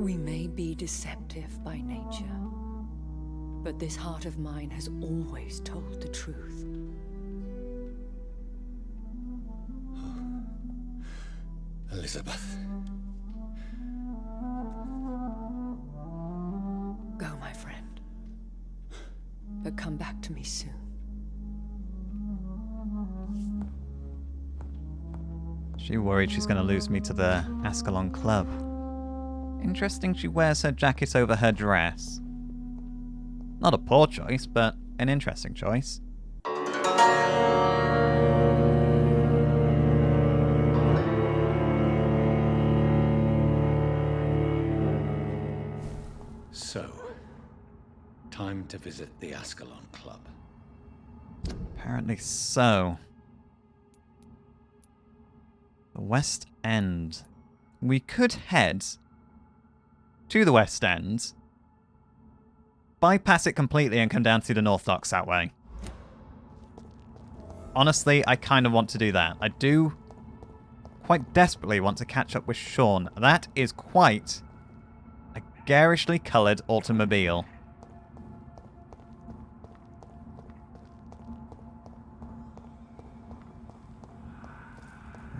We may be deceptive by nature, but this heart of mine has always told the truth. Elizabeth. Go, my friend. But come back to me soon. She worried she's going to lose me to the Ascalon Club. Interesting she wears her jacket over her dress. Not a poor choice, but an interesting choice. So, time to visit the Ascalon Club. Apparently so. The West End. We could head to the West End, bypass it completely and come down to the North Docks that way. Honestly, I kind of want to do that. I do quite desperately want to catch up with Sean. That is quite a garishly coloured automobile.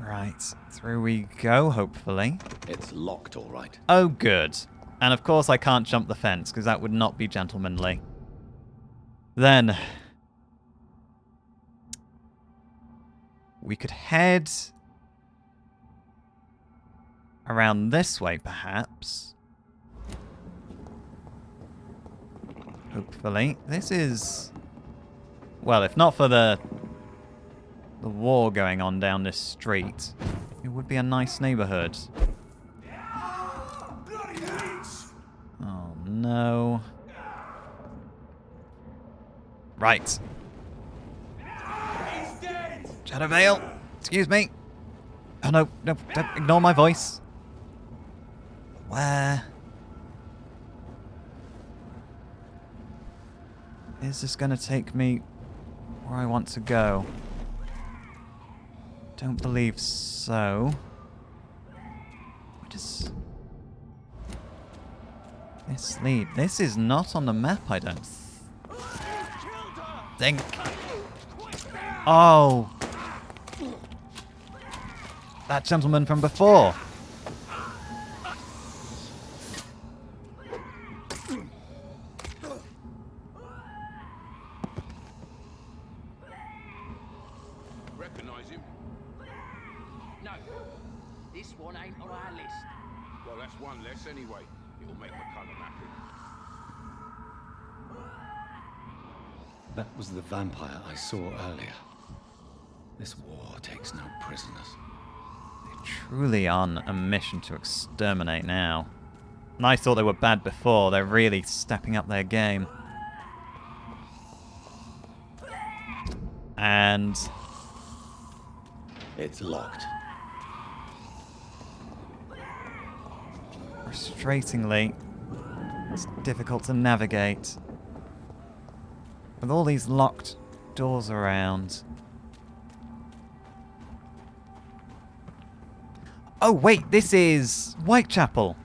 Right, through we go, hopefully. It's locked, all right. Oh, good. And of course I can't jump the fence, because that would not be gentlemanly. Then we could head around this way, perhaps. Hopefully. This is... well, if not for the war going on down this street, it would be a nice neighborhood. Oh, no. Right. Shadowvale, excuse me. Oh, no, no, don't ignore my voice. Where is this going to take me where I want to go? Don't believe so. What is this lead? This is not on the map, I don't think. Oh. That gentleman from before. Recognize him? No, this one ain't on our list. Well, that's one less anyway. It'll make my colour happy. That was the vampire I saw earlier. This war takes no prisoners. They're truly on a mission to exterminate now. And I thought they were bad before. They're really stepping up their game. And It's locked. frustratingly, it's difficult to navigate. With all these locked doors around. Oh wait, this is Whitechapel.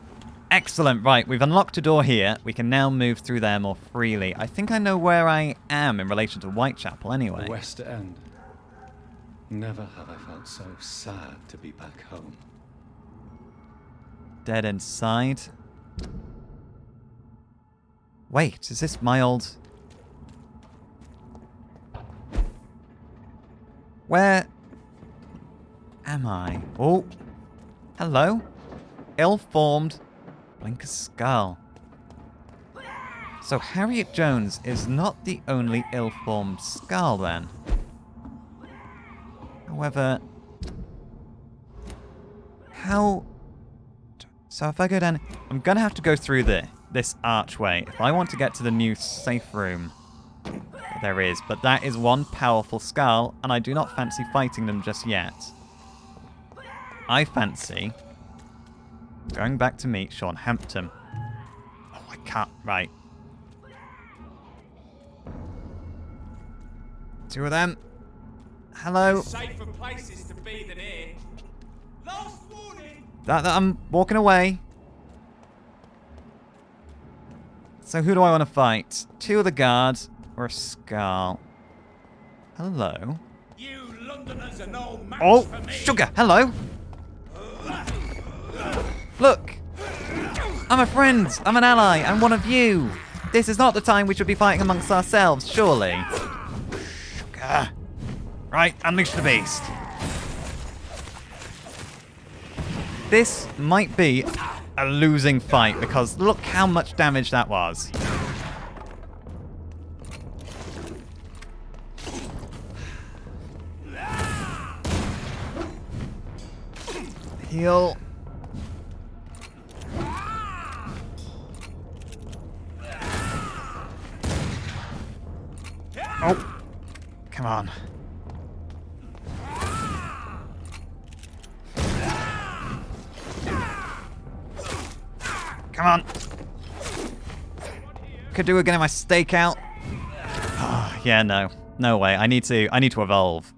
Excellent, right, we've unlocked a door here. We can now move through there more freely. I think I know where I am in relation to Whitechapel anyway. The West End. Never have I felt so sad to be back home. Dead inside. Wait, is this my old... Where am I? Oh, hello. Ill-formed Blinker Skull. So Harriet Jones is not the only ill-formed skull then. However, how... So if I go down... I'm going to have to go through this archway if I want to get to the new safe room. There is, but that is one powerful skull, and I do not fancy fighting them just yet. I fancy going back to meet Sean Hampton. Oh, I can't... Right. Two of them. Hello. Safer places to be than here. Last warning. That I'm walking away. So who do I want to fight? 2 of the guards or a Skull? Hello. You Londoners are no match Oh, for me. sugar. Hello. Look. I'm a friend. I'm an ally. I'm one of you. This is not the time we should be fighting amongst ourselves, surely. Sugar. Right, unleash the beast. This might be a losing fight because look how much damage that was. Heal. Oh, come on. Come on. Could do again my stakeout. Oh, yeah, no. No way. I need to evolve.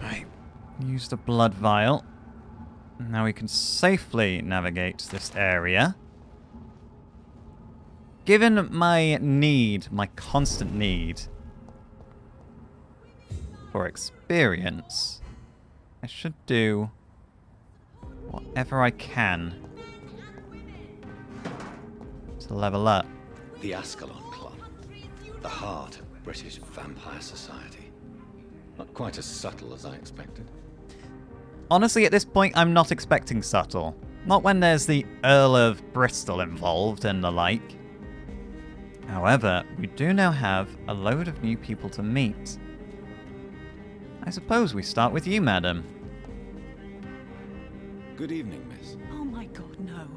Right. Use the blood vial. Now we can safely navigate this area. Given my need, my constant need for experience, I should do whatever I can to level up. The Ascalon Club. The heart of British vampire society. Not quite as subtle as I expected. Honestly, at this point, I'm not expecting subtle. Not when there's the Earl of Bristol involved and the like. However, we do now have a load of new people to meet. I suppose we start with you, madam. Good evening, miss. Oh my god, no.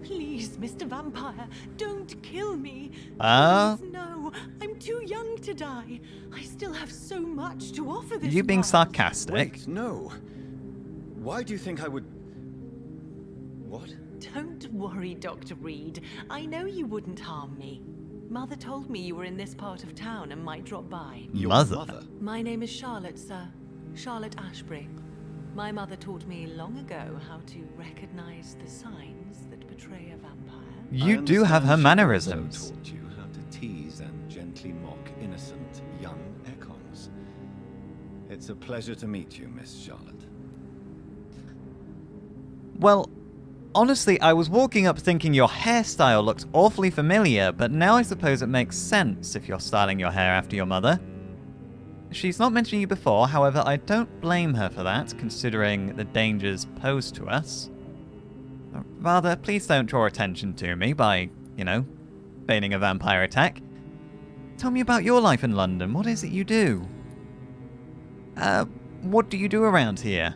Please, Mr. Vampire, don't kill me. Ah? Please, no. I'm too young to die. I still have so much to offer this You being world. sarcastic? Wait, no. Why do you think I would... What? Don't worry, Dr. Reed. I know you wouldn't harm me. Mother told me you were in this part of town and might drop by. Your Mother? My name is Charlotte, sir. Charlotte Ashbury. My mother taught me long ago how to recognize the signs that betray a vampire. You do have her mannerisms. Also taught you how to tease and gently mock innocent young econs. It's a pleasure to meet you, Miss Charlotte. Well, honestly, I was walking up thinking your hairstyle looked awfully familiar, but now I suppose it makes sense if you're styling your hair after your mother. She's not mentioned you before, however, I don't blame her for that, considering the dangers posed to us. Rather, please don't draw attention to me by, feigning a vampire attack. Tell me about your life in London. What is it you do? What do you do around here?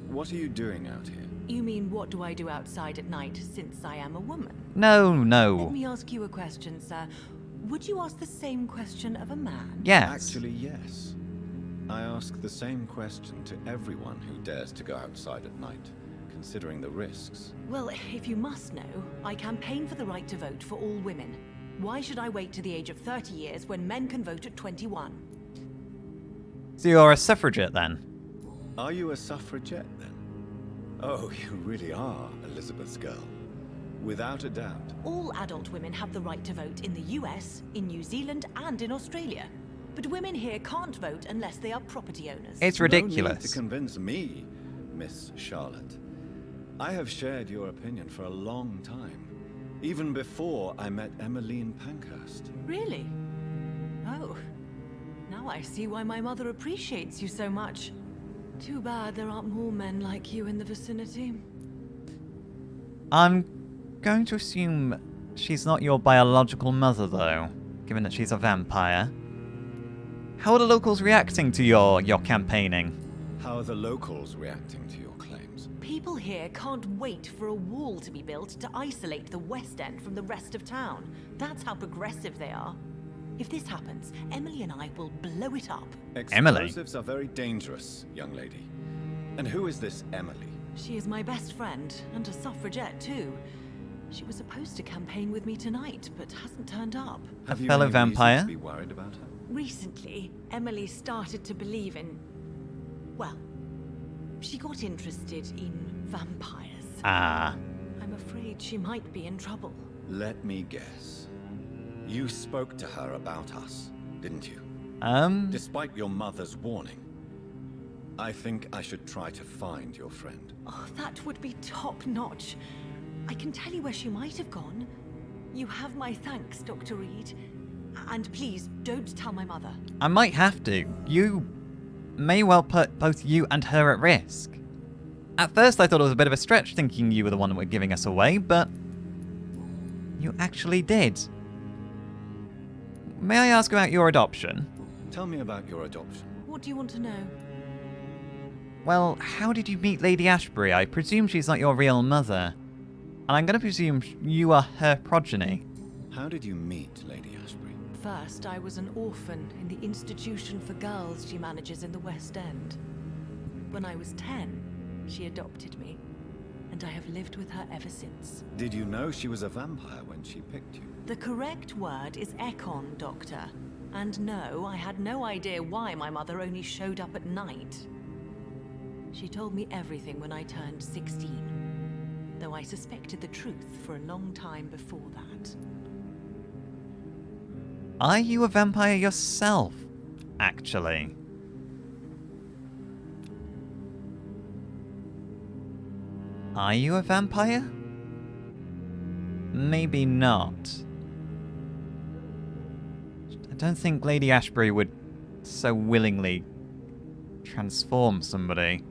What are you doing out here? You mean, what do I do outside at night since I am a woman? No. Let me ask you a question, sir. Would you ask the same question of a man? Yes. Actually, yes. I ask the same question to everyone who dares to go outside at night, considering the risks. Well, if you must know, I campaign for the right to vote for all women. Why should I wait to the age of 30 years when men can vote at 21? So you're a suffragette then? Are you a suffragette then? Oh, you really are Elizabeth's girl. Without a doubt. All adult women have the right to vote in the US, in New Zealand, and in Australia. But women here can't vote unless they are property owners. It's No need ridiculous. to convince me, Miss Charlotte. I have shared your opinion for a long time. Even before I met Emmeline Pankhurst. Really? Oh. Now I see why my mother appreciates you so much. Too bad there aren't more men like you in the vicinity. I'm going to assume she's not your biological mother, though, given that she's a vampire. How are the locals reacting to your campaigning? How are the locals reacting to your claims? People here can't wait for a wall to be built to isolate the West End from the rest of town. That's how progressive they are. If this happens, Emily and I will blow it up. Emily? Explosives are very dangerous, young lady. And who is this Emily? She is my best friend, and a suffragette too. She was supposed to campaign with me tonight, but hasn't turned up. Have you fellow any reason vampire? to be worried about her? Recently, Emily started to believe in... Well, she got interested in vampires. Ah. I'm afraid she might be in trouble. Let me guess. You spoke to her about us, didn't you? Despite your mother's warning. I think I should try to find your friend. Oh, that would be top-notch. I can tell you where she might have gone. You have my thanks, Dr. Reed. And please, don't tell my mother. I might have to. You may well put both you and her at risk. At first I thought it was a bit of a stretch thinking you were the one that were giving us away, but you actually did. May I ask about your adoption? Tell me about your adoption. What do you want to know? Well, how did you meet Lady Ashbury? I presume she's not your real mother. And I'm going to presume you are her progeny. How did you meet Lady Ashbury? First, I was an orphan in the institution for girls she manages in the West End. When I was 10, she adopted me, and I have lived with her ever since. Did you know she was a vampire when she picked you? The correct word is Ekon, Doctor. And no, I had no idea why my mother only showed up at night. She told me everything when I turned 16, though I suspected the truth for a long time before that. Are you a vampire yourself, actually? Are you a vampire? Maybe not. I don't think Lady Ashbury would so willingly transform somebody.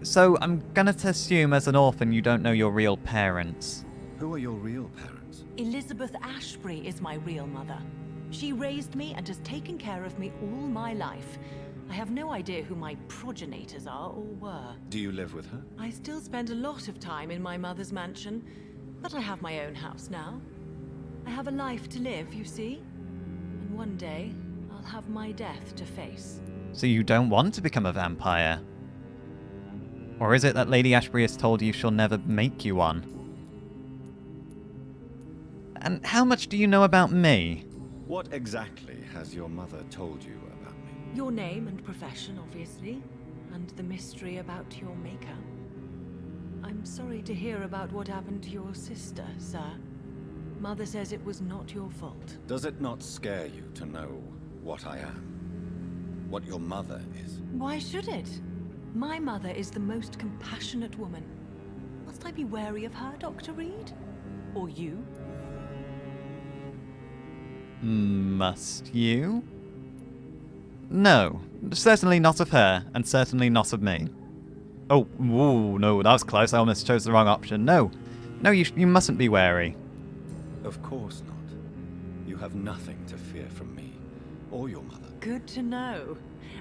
So I'm gonna assume as an orphan you don't know your real parents. Who are your real parents? Elizabeth Ashbury is my real mother. She raised me and has taken care of me all my life. I have no idea who my progenitors are or were. Do you live with her? I still spend a lot of time in my mother's mansion, but I have my own house now. I have a life to live, you see. And one day, I'll have my death to face. So you don't want to become a vampire? Or is it that Lady Ashbury has told you she'll never make you one? And how much do you know about me? What exactly has your mother told you about me? Your name and profession, obviously, and the mystery about your maker. I'm sorry to hear about what happened to your sister, sir. Mother says it was not your fault. Does it not scare you to know what I am? What your mother is? Why should it? My mother is the most compassionate woman. Must I be wary of her, Dr. Reed? Or you? Must you? No, certainly not of her, and certainly not of me. Oh, ooh, no, that was close. I almost chose the wrong option. No, you mustn't be wary. Of course not. You have nothing to fear from me, or your mother. Good to know.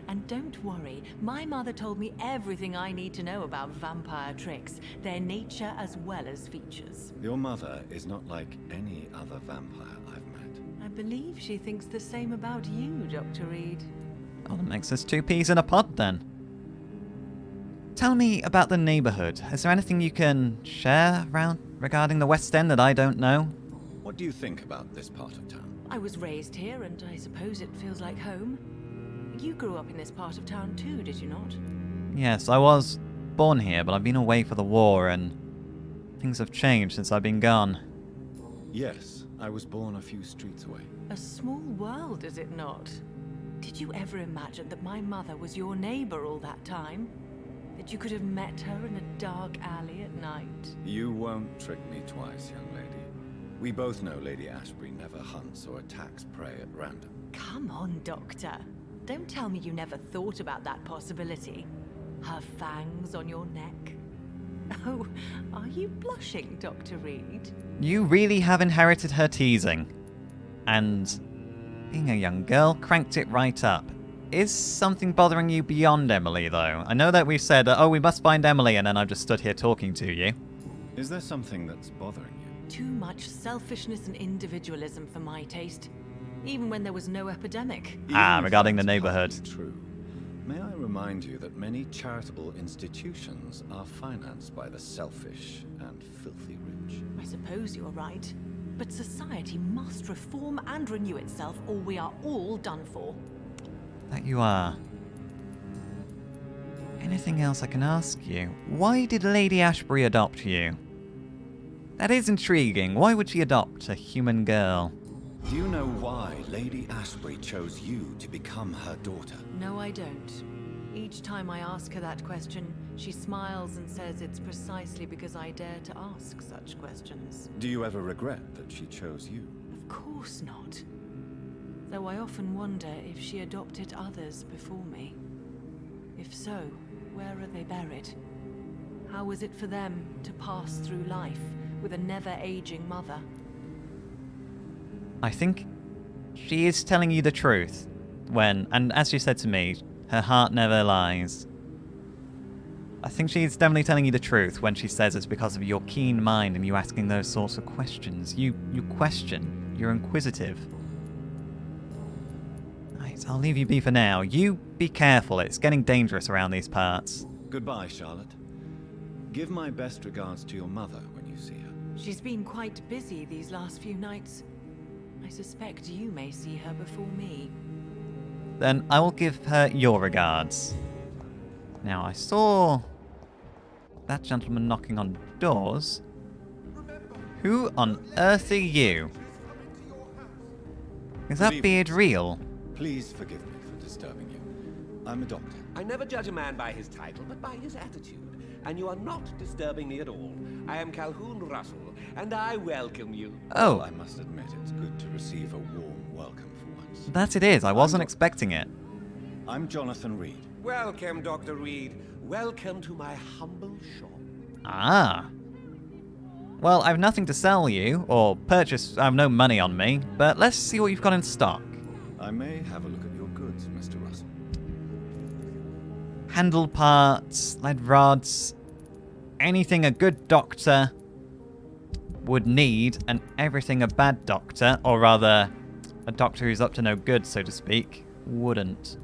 And don't worry, my mother told me everything I need to know about vampire tricks, their nature as well as features. Your mother is not like any other vampire I've met. I believe she thinks the same about you, Dr. Reed. Oh, that makes us two peas in a pod then. Tell me about the neighborhood. Is there anything you can share regarding the West End that I don't know? What do you think about this part of town? I was raised here, and I suppose it feels like home. You grew up in this part of town too, did you not? Yes, I was born here, but I've been away for the war, and things have changed since I've been gone. Yes, I was born a few streets away. A small world, is it not? Did you ever imagine that my mother was your neighbor all that time? That you could have met her in a dark alley at night? You won't trick me twice, young lady. We both know Lady Ashbury never hunts or attacks prey at random. Come on, Doctor. Don't tell me you never thought about that possibility. Her fangs on your neck. Oh, are you blushing, Dr. Reed? You really have inherited her teasing. And being a young girl cranked it right up. Is something bothering you beyond Emily, though? I know that we've said, oh, we must find Emily, and then I've just stood here talking to you. Is there something that's bothering you? Too much selfishness and individualism for my taste. Even when there was no epidemic. Regarding the Even if that's neighborhood. partly true. May I remind you that many charitable institutions are financed by the selfish and filthy rich. I suppose you're right. But society must reform and renew itself, or we are all done for. That you are. Anything else I can ask you? Why did Lady Ashbury adopt you? That is intriguing. Why would she adopt a human girl? Do you know why Lady Ashbury chose you to become her daughter? No, I don't. Each time I ask her that question, she smiles and says it's precisely because I dare to ask such questions. Do you ever regret that she chose you? Of course not. Though I often wonder if she adopted others before me. If so, where are they buried? How was it for them to pass through life with a never-aging mother? I think she is telling you the truth when, and as she said to me, her heart never lies. I think she's definitely telling you the truth when she says it's because of your keen mind and you asking those sorts of questions. You question. You're inquisitive. Right, I'll leave you be for now. You be careful. It's getting dangerous around these parts. Goodbye, Charlotte. Give my best regards to your mother when you see her. She's been quite busy these last few nights. I suspect you may see her before me. Then I will give her your regards. Now, I saw that gentleman knocking on doors. Who on earth are you? Is that beard real? Please forgive me for disturbing you. I'm a doctor. I never judge a man by his title, but by his attitude. And you are not disturbing me at all. I am Calhoun Russell, and I welcome you. Oh, I must admit it's good to receive a warm welcome for once. that it is. I wasn't expecting it. I'm Jonathan Reed. Welcome, Dr. Reed. Welcome to my humble shop. Ah. Well, I've nothing to sell you, or purchase. I have no money on me, but let's see what you've got in stock. I may have a look at your goods, Mr. Russell. Handle parts, lead rods, anything a good doctor would need, and everything a bad doctor, or rather, a doctor who's up to no good, so to speak, wouldn't.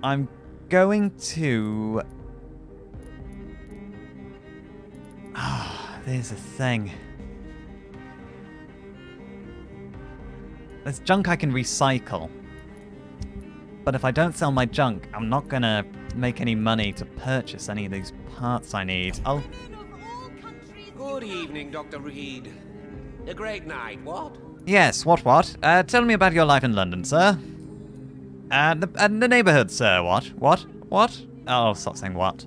I'm going to... there's a thing. There's junk I can recycle. But if I don't sell my junk, I'm not gonna make any money to purchase any of these parts I need. I'll... Good evening, Dr. Reed. A great night, what? Yes, what? Tell me about your life in London, sir. The neighborhood, sir, what? Oh, I'll stop saying what.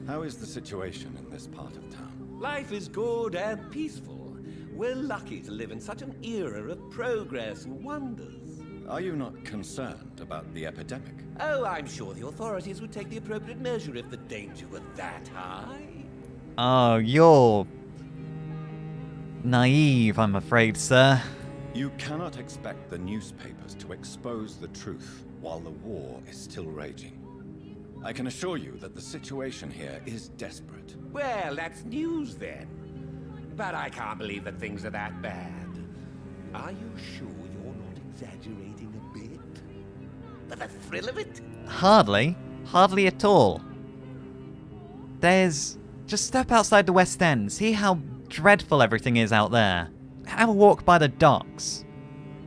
How is the situation in this part of town? Life is good and peaceful. We're lucky to live in such an era of progress and wonders. Are you not concerned about the epidemic? Oh, I'm sure the authorities would take the appropriate measure if the danger were that high. Oh, you're... naive, I'm afraid, sir. You cannot expect the newspapers to expose the truth while the war is still raging. I can assure you that the situation here is desperate. Well, that's news then. But I can't believe that things are that bad. Are you sure you're not exaggerating a bit? For the thrill of it? Hardly at all. There's... just step outside the West End, see how dreadful everything is out there. Have a walk by the docks.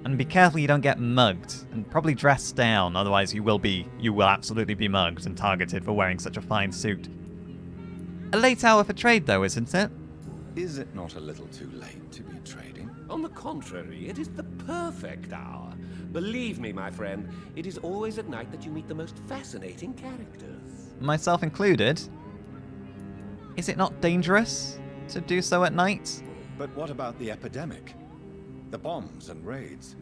And be careful you don't get mugged, and probably dress down, otherwise you will absolutely be mugged and targeted for wearing such a fine suit. A late hour for trade though, isn't it? Is it not a little too late to be trading? On the contrary, it is the perfect hour. Believe me, my friend, it is always at night that you meet the most fascinating characters. Myself included. Is it not dangerous to do so at night? But what about the epidemic? The bombs and raids?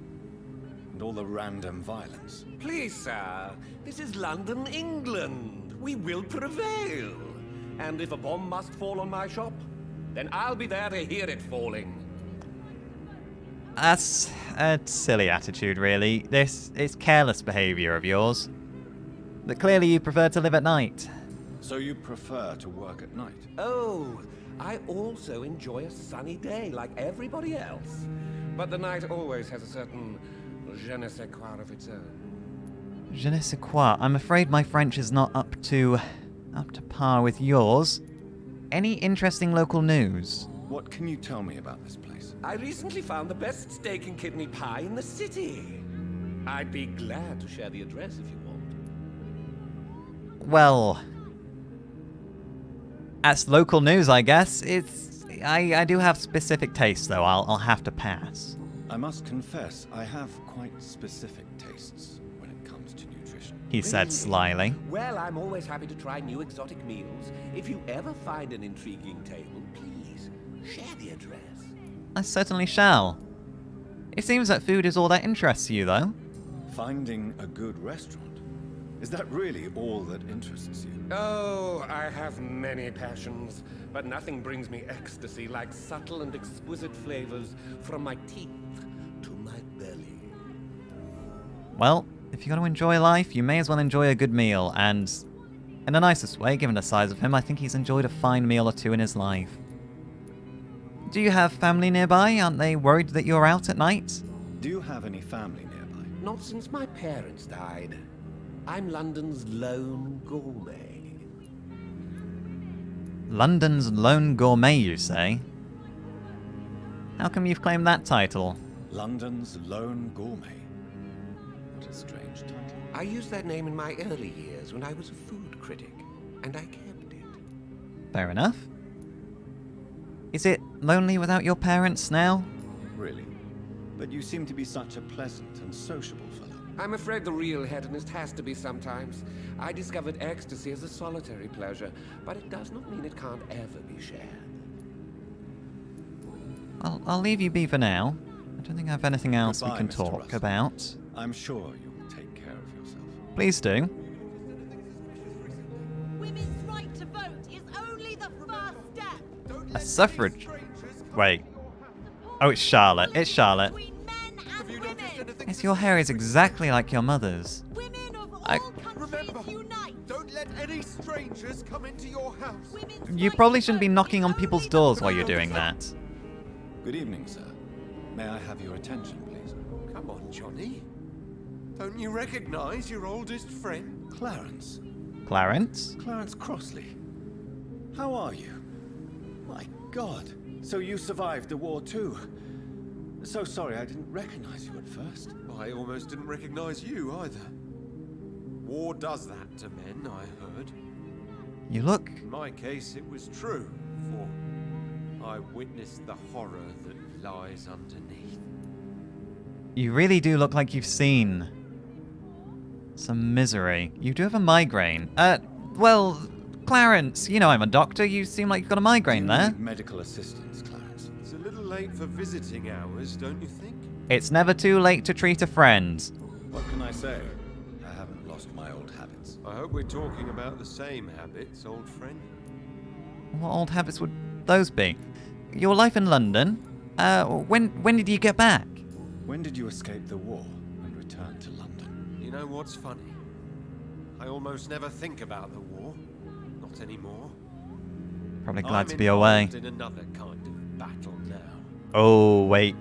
And all the random violence? Please, sir, this is London, England. We will prevail. And if a bomb must fall on my shop, then I'll be there to hear it falling. That's a silly attitude, really. This is careless behavior of yours. But clearly you prefer to live at night. So you prefer to work at night? Oh, I also enjoy a sunny day like everybody else. But the night always has a certain je ne sais quoi of its own. Je ne sais quoi. I'm afraid my French is not up to par with yours. Any interesting local news? What can you tell me about this place? I recently found the best steak and kidney pie in the city. I'd be glad to share the address if you want. Well, That's local news, I guess. I do have specific tastes, though. I'll have to pass. I must confess, I have quite specific tastes when it comes to nutrition. He said slyly. Well, I'm always happy to try new exotic meals. If you ever find an intriguing table, please share the address. I certainly shall. It seems that food is all that interests you, though. Finding a good restaurant? Is that really all that interests you? Oh, I have many passions, but nothing brings me ecstasy like subtle and exquisite flavors from my teeth to my belly. Well, if you're going to enjoy life, you may as well enjoy a good meal, and in the nicest way, given the size of him, I think he's enjoyed a fine meal or two in his life. Do you have family nearby? Aren't they worried that you're out at night? Do you have any family nearby? Not since my parents died. I'm London's lone gourmet. London's lone gourmet, you say? How come you've claimed that title? London's lone gourmet. What a strange title. I used that name in my early years when I was a food critic, and I kept it. Fair enough. Is it lonely without your parents now? Really? But you seem to be such a pleasant and sociable fellow. I'm afraid the real hedonist has to be sometimes. I discovered ecstasy as a solitary pleasure, but it does not mean it can't ever be shared. I'll leave you be for now. I don't think I have anything else Goodbye, we can Mr. talk Russell. about. I'm sure you'll take care of yourself. Please do. Women's right to vote is only the first step. A suffrage... Wait. Oh, it's Charlotte. It's Charlotte. Between men and women. Yes, your hair is exactly like your mother's. Women of all I- countries unite. Don't let any strangers come into your house. Women's You right probably to shouldn't be vote knocking is on only people's the doors while first you're doing step. that. Good evening, sir. May I have your attention, please? Come on, Johnny. Don't you recognize your oldest friend? Clarence. Clarence? Clarence Crossley. How are you? My God. So you survived the war too. So sorry I didn't recognize you at first. I almost didn't recognize you either. War does that to men, I heard. You look... In my case, it was true, for I witnessed the horror that lies underneath. You really do look like you've seen some misery. You do have a migraine. Well, Clarence, you know I'm a doctor. You seem like you've got a migraine Do you there. need medical assistance, Clarence? It's a little late for visiting hours, don't you think? It's never too late to treat a friend. What can I say? I haven't lost my old habits. I hope we're talking about the same habits, old friend. What old habits would those be? Your life in London? When did you get back? When did you escape the war and return to London? You know what's funny? I almost never think about the war. Not anymore. Probably glad I'm to be away. involved in another kind of battle now. Oh, wait.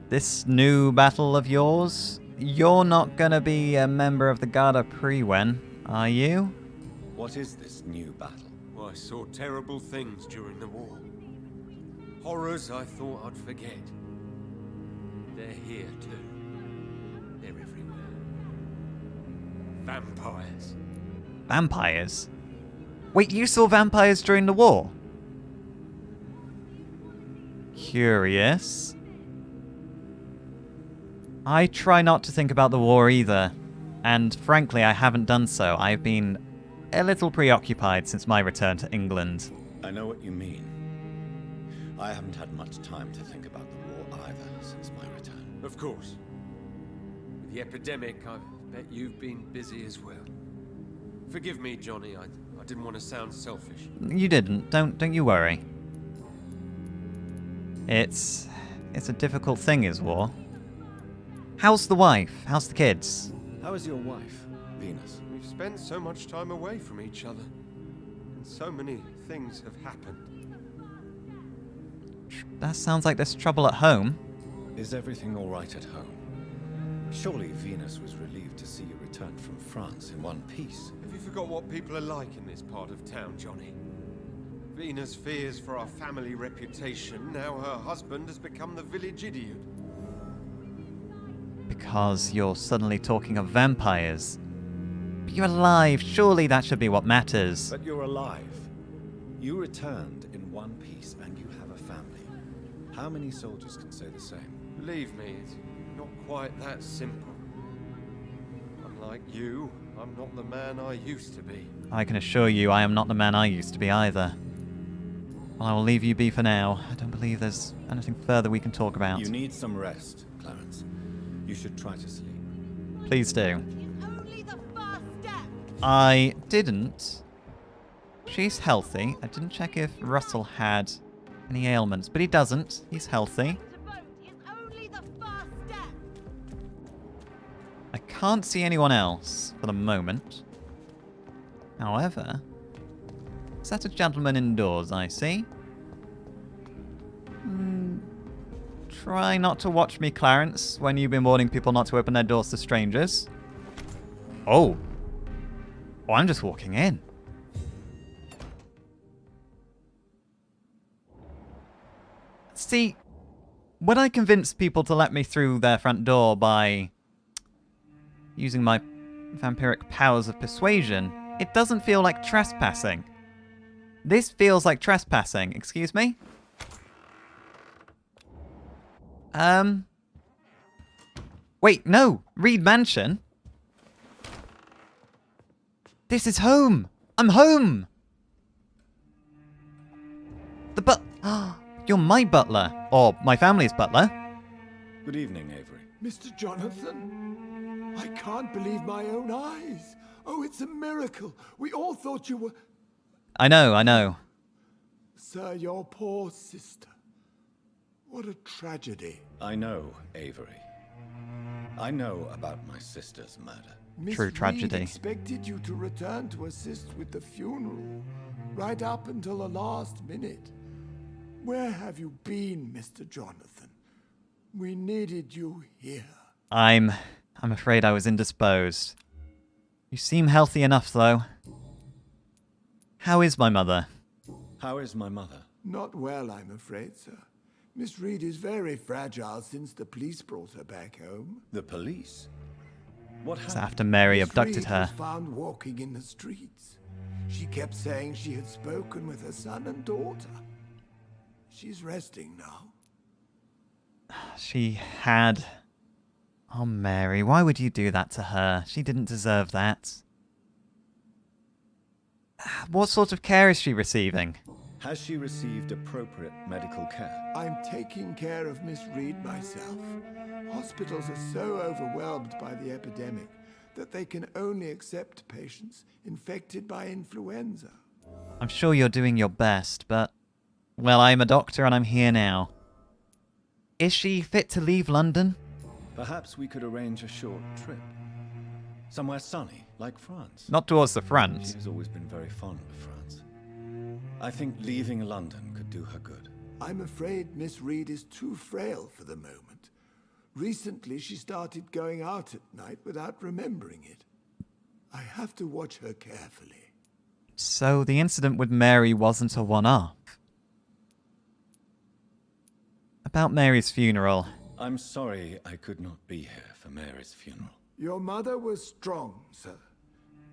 This new battle of yours? You're not gonna be a member of the Garda Prewen, are you? What is this new battle? Well, I saw terrible things during the war. Horrors I thought I'd forget. They're here too. They're everywhere. Vampires. Vampires? Wait, you saw vampires during the war? Curious. I try not to think about the war either, and frankly I haven't done so. I've been a little preoccupied since my return to England. I know what you mean. I haven't had much time to think about the war either since my return. Of course. With the epidemic, I bet you've been busy as well. Forgive me, Johnny. I didn't want to sound selfish. You didn't. Don't you worry. It's a difficult thing, is war. How's the wife? How's the kids? How is your wife, Venus? We've spent so much time away from each other, and so many things have happened. That sounds like there's trouble at home. Is everything all right at home? Surely Venus was relieved to see you return from France in one piece. Have you forgot what people are like in this part of town, Johnny? Venus fears for our family reputation. Now her husband has become the village idiot. Because you're suddenly talking of vampires. But you're alive. Surely that should be what matters. But you're alive. You returned in one piece and you have a family. How many soldiers can say the same? Believe me, it's not quite that simple. Unlike you, I'm not the man I used to be. I can assure you I am not the man I used to be either. Well, I will leave you be for now. I don't believe there's anything further we can talk about. You need some rest, Clarence. You should try to sleep. Please do. Is only the first step. I didn't. She's healthy. I didn't check if Russell had any ailments, but he doesn't. He's healthy. To vote is only the first step. I can't see anyone else for the moment. However, is that a gentleman indoors, I see? Try not to watch me, Clarence, when you've been warning people not to open their doors to strangers. Oh. Oh, I'm just walking in. See, when I convince people to let me through their front door by using my vampiric powers of persuasion, it doesn't feel like trespassing. This feels like trespassing. Excuse me? Wait, no. Reed Mansion? This is home. I'm home. You're my butler. Or my family's butler. Good evening, Avery. Mr. Jonathan, I can't believe my own eyes. Oh, it's a miracle. We all thought you were... I know. Sir, your poor sister. What a tragedy. I know, Avery. I know about my sister's murder. Miss True Reed tragedy. expected you to return to assist with the funeral, right up until the last minute. Where have you been, Mr. Jonathan? We needed you here. I'm afraid I was indisposed. You seem healthy enough, though. How is my mother? How is my mother? Not well, I'm afraid, sir. Miss Reed is very fragile since the police brought her back home. The police? What It's happened? after Mary Miss abducted Reed her. was found walking in the streets. She kept saying she had spoken with her son and daughter. She's resting now. She had... Oh, Mary, why would you do that to her? She didn't deserve that. What sort of care is she receiving? Has she received appropriate medical care? I'm taking care of Miss Reed myself. Hospitals are so overwhelmed by the epidemic that they can only accept patients infected by influenza. I'm sure you're doing your best, but... Well, I'm a doctor and I'm here now. Is she fit to leave London? Perhaps we could arrange a short trip. Somewhere sunny, like France. Not towards the front. She has always been very fond of France. I think leaving London could do her good. I'm afraid Miss Reed is too frail for the moment. Recently, she started going out at night without remembering it. I have to watch her carefully. So the incident with Mary wasn't a one-off. About Mary's funeral. I'm sorry I could not be here for Mary's funeral. Your mother was strong, sir,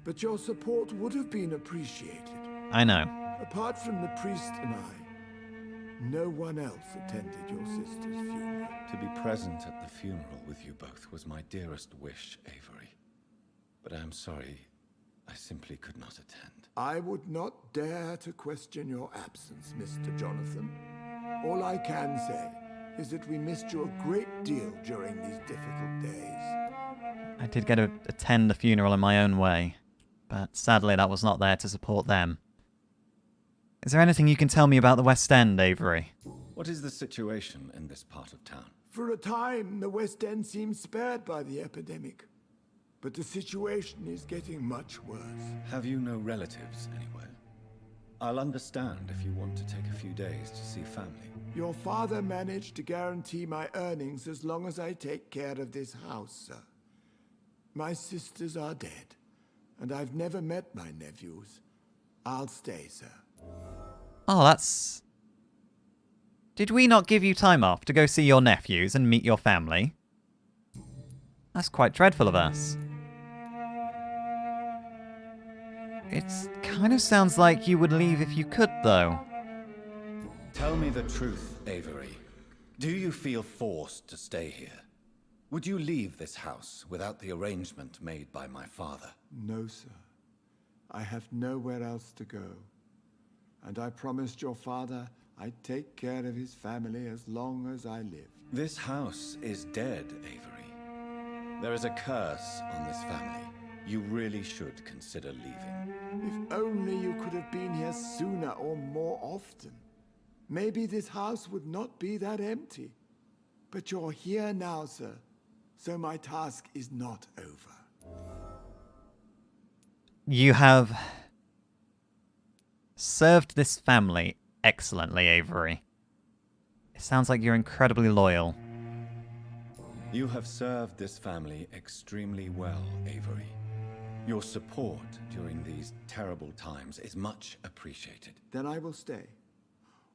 but your support would have been appreciated. I know. Apart from the priest and I, no one else attended your sister's funeral. To be present at the funeral with you both was my dearest wish, Avery. But I am sorry, I simply could not attend. I would not dare to question your absence, Mr. Jonathan. All I can say is that we missed you a great deal during these difficult days. I did get to attend the funeral in my own way, but sadly that was not there to support them. Is there anything you can tell me about the West End, Avery? What is the situation in this part of town? For a time, the West End seemed spared by the epidemic. But the situation is getting much worse. Have you no relatives anywhere? I'll understand if you want to take a few days to see family. Your father managed to guarantee my earnings as long as I take care of this house, sir. My sisters are dead, and I've never met my nephews. I'll stay, sir. Oh, that's... Did we not give you time off to go see your nephews and meet your family? That's quite dreadful of us. It kind of sounds like you would leave if you could, though. Tell me the truth, Avery. Do you feel forced to stay here? Would you leave this house without the arrangement made by my father? No, sir. I have nowhere else to go. And I promised your father I'd take care of his family as long as I lived. This house is dead, Avery. There is a curse on this family. You really should consider leaving. If only you could have been here sooner or more often. Maybe this house would not be that empty. But you're here now, sir. So my task is not over. You have served this family excellently, Avery. It sounds like you're incredibly loyal. You have served this family extremely well, Avery. Your support during these terrible times is much appreciated. Then I will stay.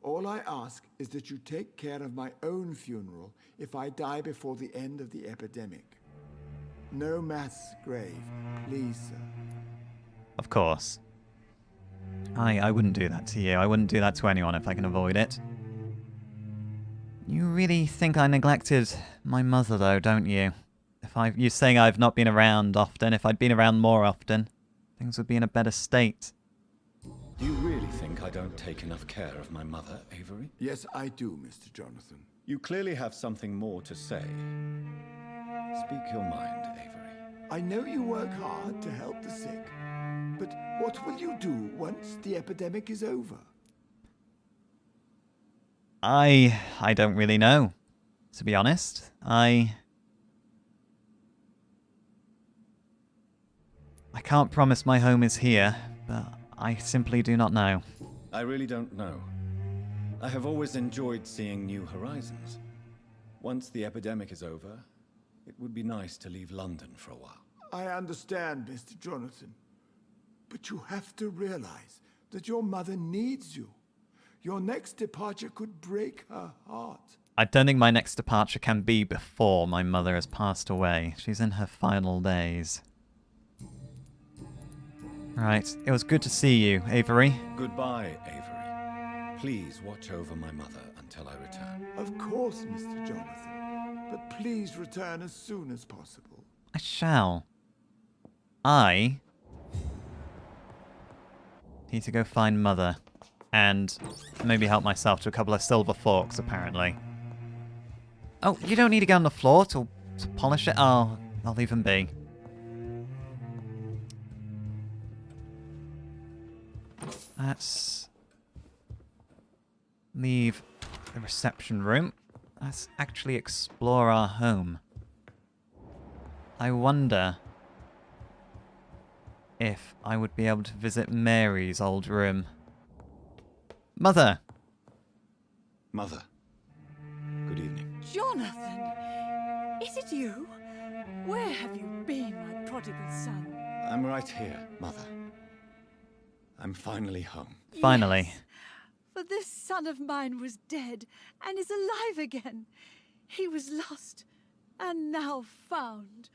All I ask is that you take care of my own funeral if I die before the end of the epidemic. No mass grave, please, sir. Of course. I wouldn't do that to you. I wouldn't do that to anyone if I can avoid it. You really think I neglected my mother, though, don't you? You're saying I've not been around often. If I'd been around more often, things would be in a better state. Do you really think I don't take enough care of my mother, Avery? Yes, I do, Mr. Jonathan. You clearly have something more to say. Speak your mind, Avery. I know you work hard to help the sick, but what will you do once the epidemic is over? I don't really know, to be honest. I can't promise my home is here, but I simply do not know. I really don't know. I have always enjoyed seeing new horizons. Once the epidemic is over, it would be nice to leave London for a while. I understand, Mr. Jonathan. But you have to realize that your mother needs you. Your next departure could break her heart. I don't think my next departure can be before my mother has passed away. She's in her final days. Right, it was good to see you, Avery. Goodbye, Avery. Please watch over my mother until I return. Of course, Mr. Jonathan. But please return as soon as possible. I shall. I need to go find Mother. And maybe help myself to a couple of silver forks, apparently. Oh, you don't need to get on the floor to polish it? Oh, I'll leave him be. Let's leave the reception room. Let's actually explore our home. I wonder if I would be able to visit Mary's old room. Mother! Mother, good evening. Jonathan! Is it you? Where have you been, my prodigal son? I'm right here, Mother. I'm finally home. Finally. Yes, for this son of mine was dead and is alive again. He was lost and now found.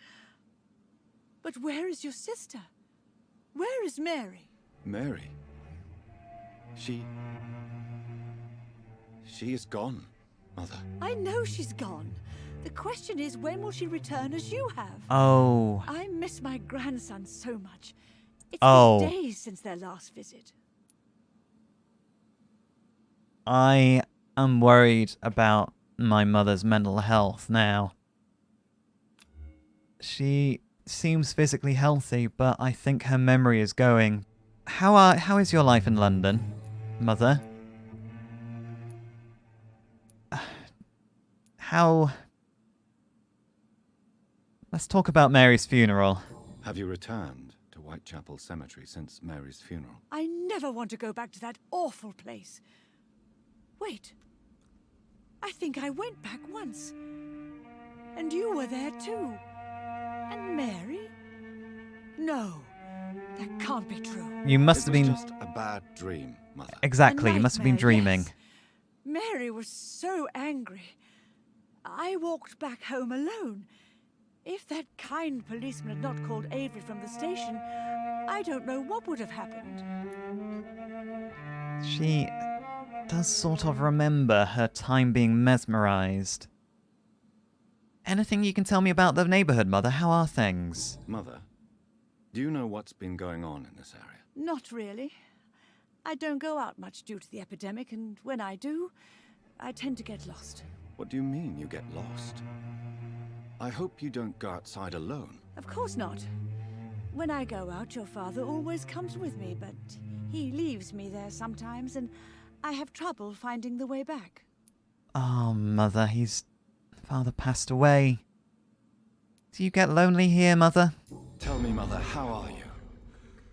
But where is your sister? Where is Mary? Mary? She is gone, Mother. I know she's gone. The question is, when will she return as you have? Oh. I miss my grandson so much. It's Oh. been days since their last visit. I am worried about my mother's mental health now. She seems physically healthy, but I think her memory is going. How is your life in London, Mother? Let's talk about Mary's funeral. Have you returned to Whitechapel Cemetery since Mary's funeral? I never want to go back to that awful place. Wait. I think I went back once. And you were there too. And Mary? No, that can't be true. You must have It been... was just a bad dream, Mother. Exactly, A you must have been nightmare, dreaming. yes. Mary was so angry. I walked back home alone. If that kind policeman had not called Avery from the station, I don't know what would have happened. She does sort of remember her time being mesmerized. Anything you can tell me about the neighborhood, Mother? How are things? Mother, do you know what's been going on in this area? Not really. I don't go out much due to the epidemic, and when I do, I tend to get lost. What do you mean you get lost? I hope you don't go outside alone. Of course not. When I go out, your father always comes with me, but he leaves me there sometimes, and I have trouble finding the way back. Oh, Mother, Father passed away. Do you get lonely here, Mother? Tell me, Mother, how are you?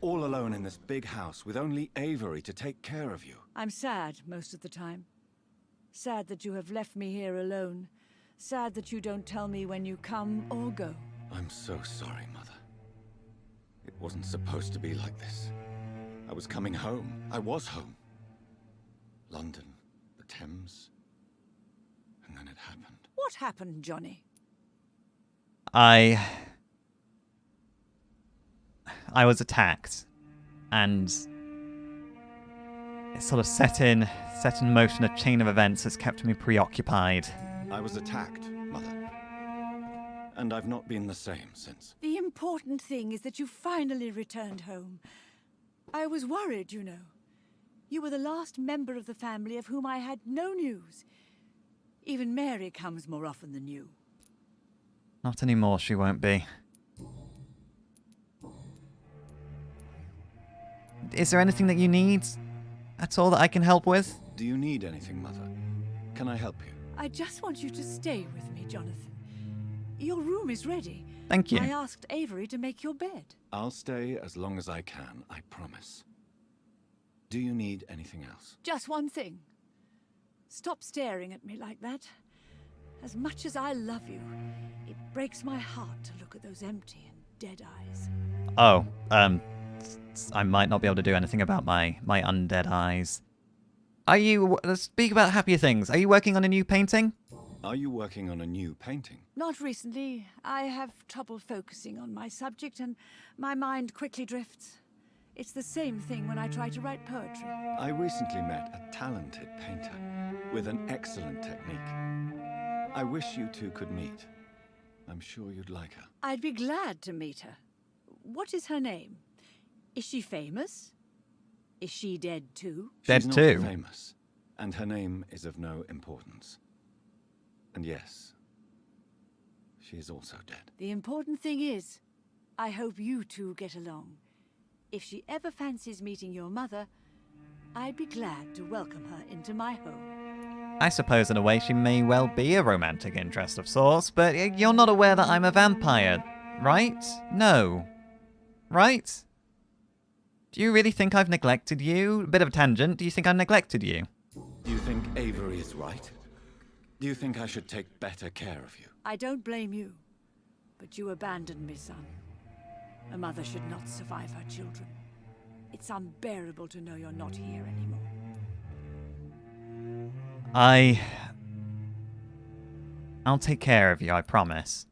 All alone in this big house with only Avery to take care of you. I'm sad most of the time. Sad that you have left me here alone. Sad that you don't tell me when you come or go. I'm so sorry, Mother. It wasn't supposed to be like this. I was coming home. I was home. London, the Thames, and then it happened. What happened, Johnny? I was attacked, and it sort of set in motion a chain of events that's kept me preoccupied. I was attacked, Mother. And I've not been the same since. The important thing is that you finally returned home. I was worried, you know. You were the last member of the family of whom I had no news. Even Mary comes more often than you. Not anymore, she won't be. Is there anything that you need at all that I can help with? Do you need anything, Mother? Can I help you? I just want you to stay with me, Jonathan. Your room is ready. Thank you. I asked Avery to make your bed. I'll stay as long as I can, I promise. Do you need anything else? Just one thing. Stop staring at me like that. As much as I love you, it breaks my heart to look at those empty and dead eyes. Oh, I might not be able to do anything about my undead eyes. Let's speak about happier things. Are you working on a new painting? Are you working on a new painting? Not recently. I have trouble focusing on my subject and my mind quickly drifts. It's the same thing when I try to write poetry. I recently met a talented painter with an excellent technique. I wish you two could meet. I'm sure you'd like her. I'd be glad to meet her. What is her name? Is she famous? Is she dead too? Dead She's too? not famous, and her name is of no importance. And yes, she is also dead. The important thing is, I hope you two get along. If she ever fancies meeting your mother, I'd be glad to welcome her into my home. I suppose in a way she may well be a romantic interest of sorts, but you're not aware that I'm a vampire, right? No. Right? Do you really think I've neglected you? A bit of a tangent. Do you think I've neglected you? Do you think Avery is right? Do you think I should take better care of you? I don't blame you, but you abandoned me, son. A mother should not survive her children. It's unbearable to know you're not here anymore. I'll take care of you, I promise.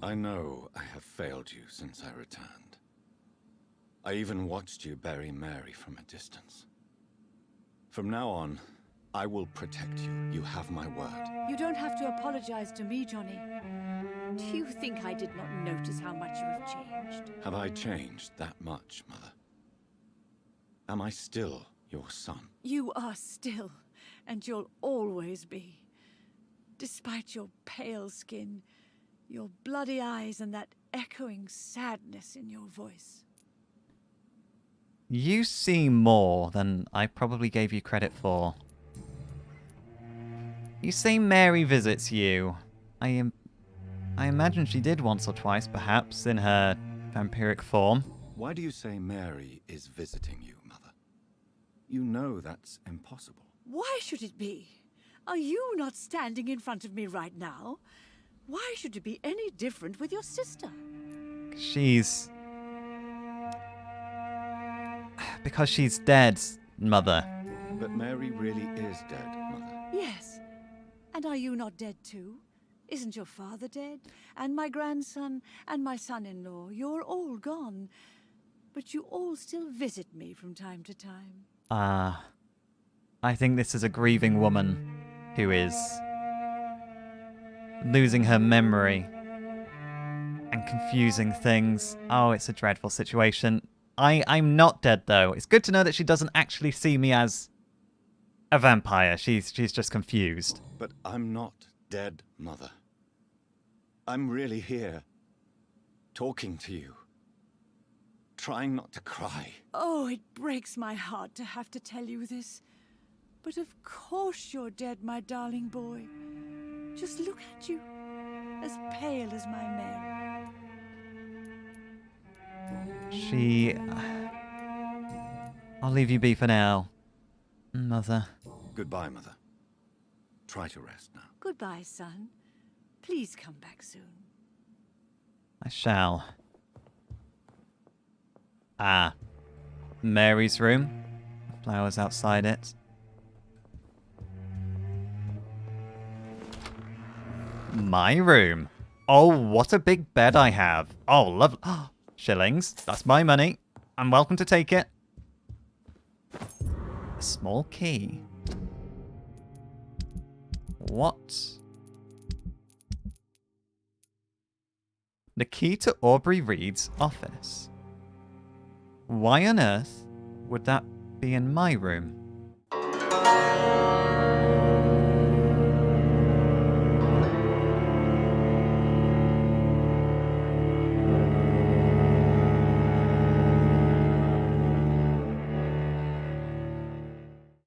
I know I have failed you since I returned. I even watched you bury Mary from a distance. From now on, I will protect you. You have my word. You don't have to apologize to me, Johnny. Do you think I did not notice how much you have changed? Have I changed that much, Mother? Am I still your son? You are still, and you'll always be. Despite your pale skin, your bloody eyes, and that echoing sadness in your voice. You see more than I probably gave you credit for. You say Mary visits you. I imagine she did once or twice, perhaps, in her vampiric form. Why do you say Mary is visiting you, Mother? You know that's impossible. Why should it be? Are you not standing in front of me right now? Why should it be any different with your sister? Because she's dead, Mother. But Mary really is dead, Mother. Yes. And are you not dead too? Isn't your father dead? And my grandson, and my son-in-law, you're all gone. but you all still visit me from time to time. I think this is a grieving woman who is losing her memory and confusing things. Oh, it's a dreadful situation. I'm not dead, though. It's good to know that she doesn't actually see me as a vampire. She's just confused. But I'm not dead, Mother. I'm really here, talking to you, trying not to cry. Oh, it breaks my heart to have to tell you this. But of course you're dead, my darling boy. Just look at you, as pale as my Mary. I'll leave you be for now, Mother. Goodbye, Mother. Try to rest now. Goodbye, son. Please come back soon. I shall. Mary's room. Flowers outside it. My room. Oh, what a big bed I have. Oh, lovely. Shillings. That's my money. I'm welcome to take it. A small key. What? The key to Aubrey Reed's office. Why on earth would that be in my room?